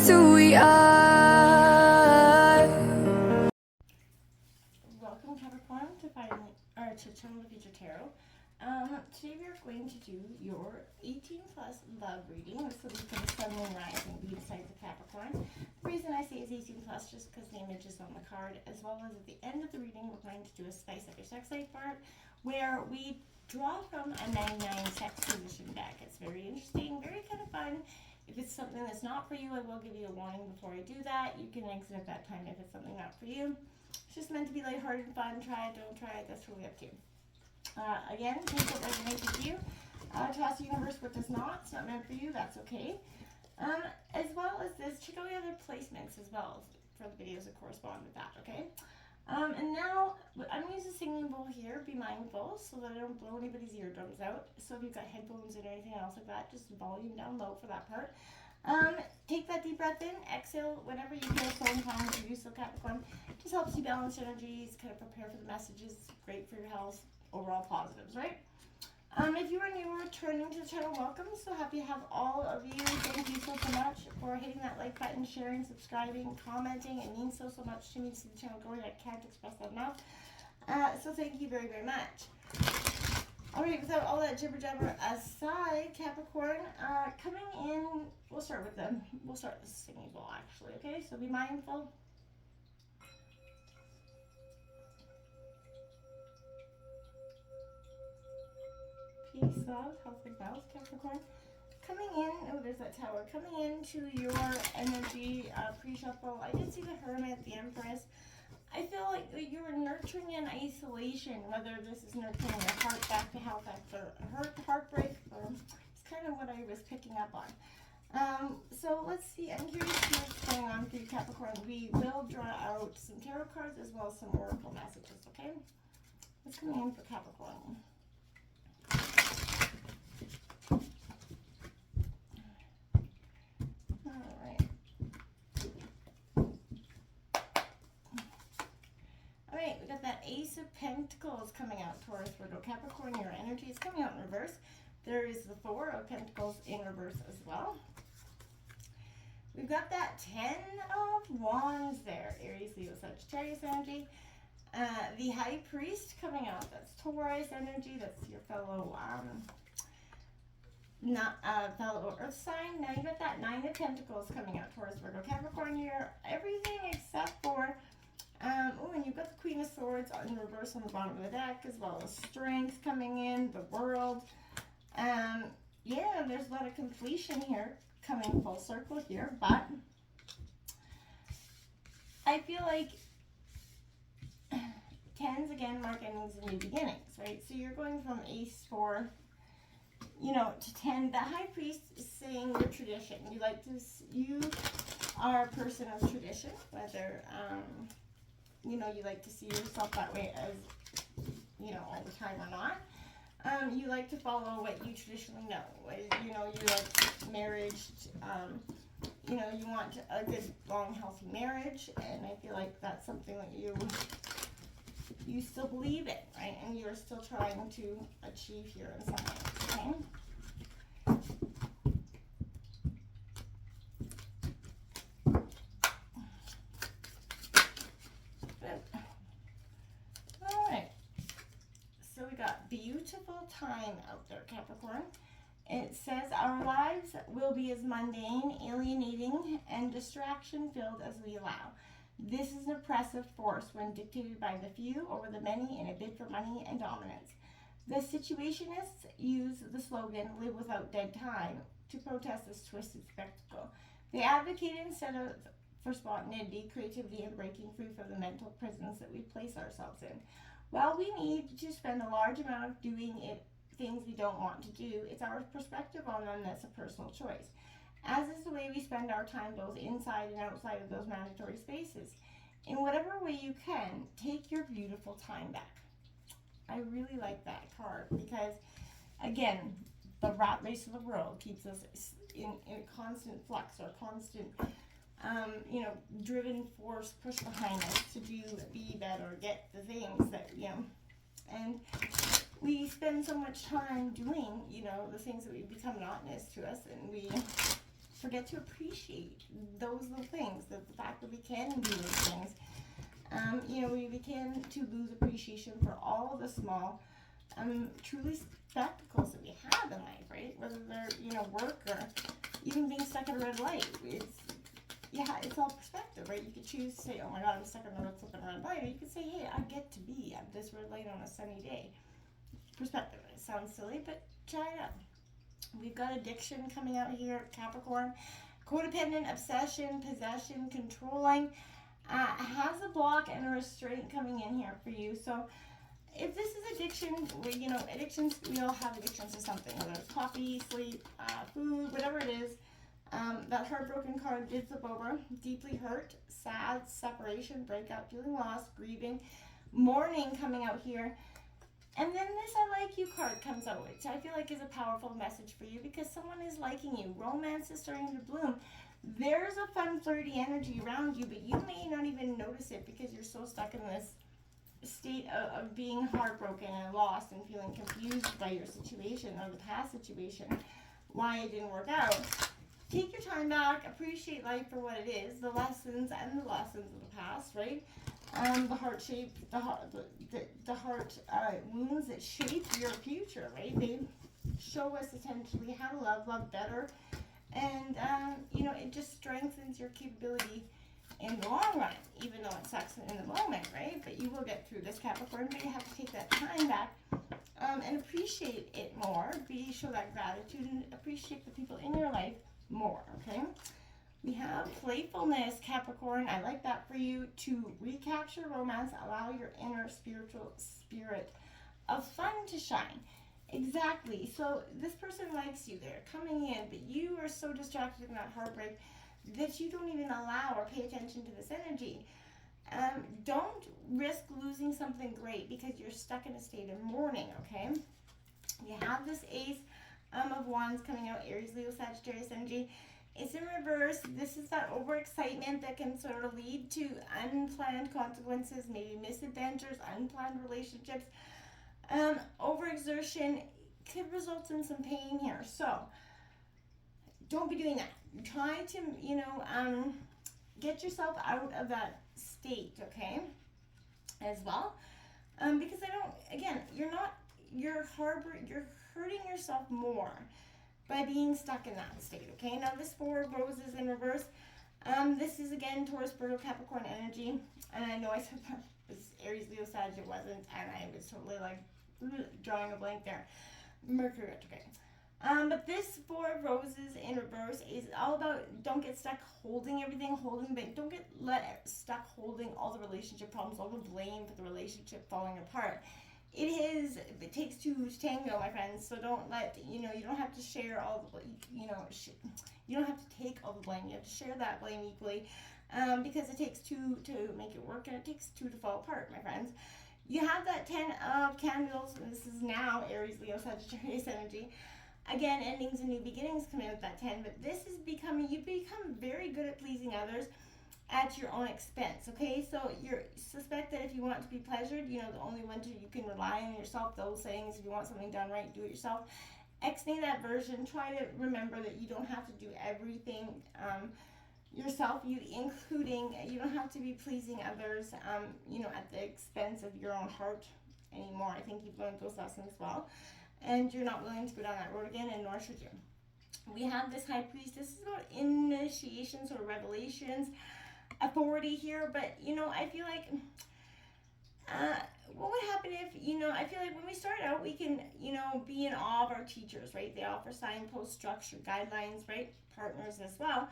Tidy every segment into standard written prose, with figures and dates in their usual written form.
just who we are. Welcome, Capricorn, to Channel the Future Tarot. Today we are going to do your 18 plus love reading. This will be for the Sun, Moon, Rising, B signs of Capricorn. The reason I say is 18 plus just because the image is on the card, as well as at the end of the reading we're going to do a Spice Up Your Sex Life part where we draw from a 99 sex position deck. It's very interesting, very kind of fun. If it's something that's not for you, I will give you a warning before I do that. You can exit at that time if it's something not for you. It's just meant to be lighthearted and fun. Try it, don't try it, that's totally up to you. Again, take what resonates with you. Trust the universe what does not. It's not meant for you, that's okay. As well as this, check out the other placements as well for the videos that correspond with that, okay? And now, I'm going to use a singing bowl here. Be mindful so that I don't blow anybody's eardrums out. So if you've got headphones and anything else like that, just volume down low for that part. Take that deep breath in, exhale whenever you feel so inclined to do so, Capricorn. Just helps you balance energies, kind of prepare for the messages. Great for your health, overall positives, right? If you are new or returning to the channel, welcome. So happy to have all of you. Thank you so much for hitting that like button, sharing, subscribing, commenting. It means so much to me to see the channel growing. I can't express that enough. So thank you very much. Alright, without all that jibber jabber aside, Capricorn, coming in, we'll start with the singing bowl actually, okay? So be mindful. Peace, love, healthy wealth, Capricorn. Coming in, oh, there's that tower. Coming into your energy pre-shuffle, I did see the Hermit, the Empress. I feel like you're nurturing in isolation, whether this is nurturing your heart back to health after heartbreak, or it's kind of what I was picking up on. So let's see, I'm curious what's going on for you, Capricorn. We will draw out some tarot cards as well as some oracle messages, okay? What's coming in for Capricorn? Alright, we got that Ace of Pentacles coming out, Taurus, Virgo, Capricorn. Your energy is coming out in reverse. There is the Four of Pentacles in reverse as well. We've got that 10 of Wands there, Aries, Leo, Sagittarius energy. The High Priest coming out, that's Taurus energy, that's your fellow fellow Earth sign. Now you got that 9 of Pentacles coming out, Taurus, Virgo, Capricorn. You're everything except for oh, and you've got the Queen of Swords in reverse on the bottom of the deck, as well as Strength coming in, the World. Yeah, there's a lot of completion here, coming full circle here, but I feel like 10s again mark endings and new beginnings, right? So you're going from Ace 4, you know, to 10. The High Priest is saying your tradition. You are a person of tradition, whether you know, you like to see yourself that way as, you know, all the time or not. You like to follow what you traditionally know. You know, you like marriage, you know, you want a good, long, healthy marriage, and I feel like that's something that you still believe in, right? And you're still trying to achieve here in some way, okay? Beautiful time out there, Capricorn. It says our lives will be as mundane, alienating, and distraction-filled as we allow. This is an oppressive force when dictated by the few over the many in a bid for money and dominance. The situationists use the slogan, live without dead time, to protest this twisted spectacle. They advocate instead of for spontaneity, creativity, and breaking free from the mental prisons that we place ourselves in. While we need to spend a large amount of doing things we don't want to do, it's our perspective on them that's a personal choice. As is the way we spend our time both inside and outside of those mandatory spaces. In whatever way you can, take your beautiful time back. I really like that card because, again, the rat race of the world keeps us in constant flux or constant you know, driven force pushed behind us to do, be better, get the things that, you know, and we spend so much time doing, you know, the things that we become monotonous to us, and we forget to appreciate those little things, the fact that we can do those things. You know, we begin to lose appreciation for all the small, truly spectacles that we have in life, right? Whether they're, you know, work or even being stuck at a red light. It's all perspective, right? You could choose to say, oh my God, I'm stuck at a red light. Or you could say, hey, I get to be at this red light on a sunny day. Perspective. It sounds silly, but try it out. We've got addiction coming out here, Capricorn. Codependent, obsession, possession, controlling. Has a block and a restraint coming in here for you. So if this is addiction, you know, addictions, we all have addictions to something, whether it's coffee, sleep, food, whatever it is. That heartbroken card did flip over. Deeply hurt, sad, separation, breakup, feeling lost, grieving, mourning coming out here. And then this I like you card comes out, which I feel like is a powerful message for you because someone is liking you. Romance is starting to bloom. There's a fun, flirty energy around you, but you may not even notice it because you're so stuck in this state of being heartbroken and lost and feeling confused by your situation or the past situation, why it didn't work out. Take your time back, appreciate life for what it is, the lessons and the lessons of the past, right? The heart shape, the heart wounds that shape your future, right? They show us essentially how to love better, and you know, it just strengthens your capability in the long run, even though it sucks in the moment, right? But you will get through this, Capricorn, but you have to take that time back and appreciate it more. Show that gratitude and appreciate the people in your life more, okay? We have playfulness, Capricorn. I like that for you. To recapture romance, allow your inner spiritual spirit of fun to shine. Exactly. So this person likes you. They're coming in, but you are so distracted in that heartbreak that you don't even allow or pay attention to this energy. Don't risk losing something great because you're stuck in a state of mourning, okay? You have this Ace of Wands coming out, Aries, Leo, Sagittarius energy. It's in reverse. This is that overexcitement that can sort of lead to unplanned consequences, maybe misadventures, unplanned relationships. Overexertion could result in some pain here. So don't be doing that. Try to, you know, get yourself out of that state, okay, as well. Because you're hurting yourself more by being stuck in that state, okay? Now this Four of Roses in reverse, this is again Taurus, Virgo, Capricorn energy, and I know I said that was Aries, Leo, Sag, it wasn't, and I was totally like drawing a blank there. Mercury retrograde. But this Four of Roses in reverse is all about don't get stuck holding everything, but don't get stuck holding all the relationship problems, all the blame for the relationship falling apart. It takes two to tango, my friends, so don't let, you know, you don't have to share all the, you know, you don't have to take all the blame. You have to share that blame equally, because it takes two to make it work, and it takes two to fall apart, my friends. You have that 10 of Candles, and this is now Aries, Leo, Sagittarius energy. Again, endings and new beginnings come in with that 10, but this is you become very good at pleasing others at your own expense, okay? So you suspect that if you want to be pleasured, you know, the only one you can rely on yourself, those sayings, if you want something done right, do it yourself. Exnate that version. Try to remember that you don't have to do everything yourself, including, you don't have to be pleasing others, you know, at the expense of your own heart anymore. I think you've learned those lessons well, and you're not willing to go down that road again, and nor should you. We have this High Priest. This is about initiations or revelations, authority here, but you know, I feel like what would happen if, you know, I feel like when we start out, we can, you know, be in awe of our teachers, right? They offer signposts, structure, guidelines, right? Partners as well.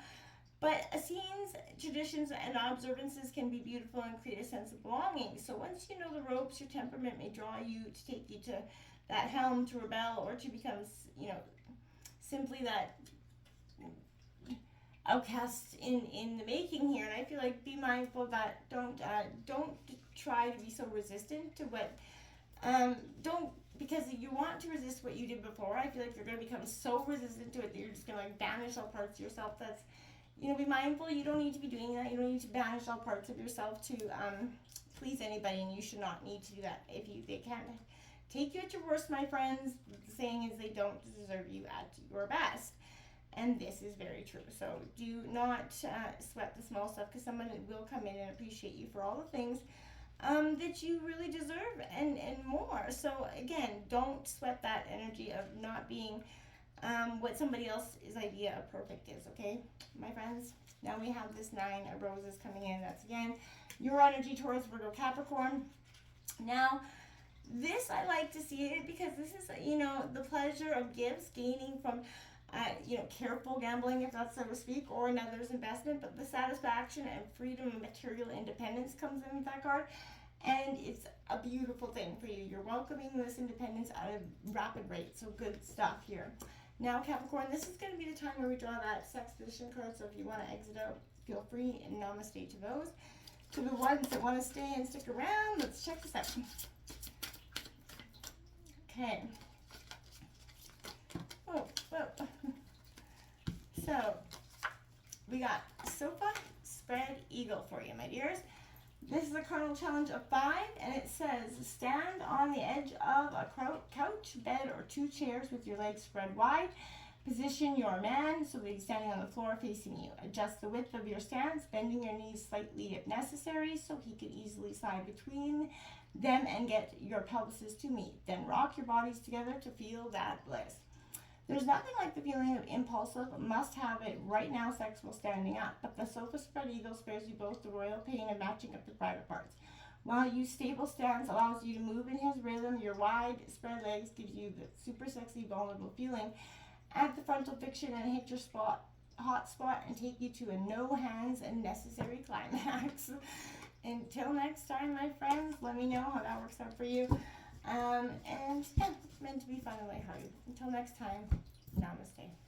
But scenes, traditions, and observances can be beautiful and create a sense of belonging. So once you know the ropes, your temperament may draw you to take you to that helm, to rebel, or to become, you know, simply that outcast in the making here. And I feel like be mindful of that. Don't try to be so resistant to what don't, because you want to resist what you did before. I feel like you're going to become so resistant to it that you're just going to like banish all parts of yourself. That's, you know, be mindful. You don't need to be doing that. You don't need to banish all parts of yourself to please anybody, and you should not need to do that. They can't take you at your worst, my friends. The saying is they don't deserve you at your best. And this is very true. So do not sweat the small stuff, because someone will come in and appreciate you for all the things that you really deserve and more. So again, don't sweat that energy of not being what somebody else's idea of perfect is, okay, my friends? Now we have this 9 of roses coming in. That's, again, your energy towards Virgo, Capricorn. Now, this, I like to see it because this is, the pleasure of gifts, gaining from, careful gambling, if that's so to speak, or another's investment. But the satisfaction and freedom and material independence comes in with that card. And it's a beautiful thing for you. You're welcoming this independence at a rapid rate. So good stuff here. Now, Capricorn, this is going to be the time where we draw that sex position card. So if you want to exit out, feel free, and namaste to those. To the ones that want to stay and stick around, let's check this out. Okay. Oh, whoa. So, we got Sofa Spread Eagle for you, my dears. This is a cardinal challenge of 5, and it says, stand on the edge of a couch, bed, or 2 chairs with your legs spread wide. Position your man so that he's standing on the floor facing you. Adjust the width of your stance, bending your knees slightly if necessary so he can easily slide between them and get your pelvises to meet. Then rock your bodies together to feel that bliss. There's nothing like the feeling of impulsive, must have it right now sex while standing up, but the Sofa Spread Eagle spares you both the royal pain of matching up the private parts. While your stable stance allows you to move in his rhythm, your wide spread legs gives you the super sexy, vulnerable feeling at the frontal fiction and hit your hot spot and take you to a no hands and necessary climax. Until next time, my friends, let me know how that works out for you. And yeah, it's meant to be fun and lighthearted. Until next time, namaste.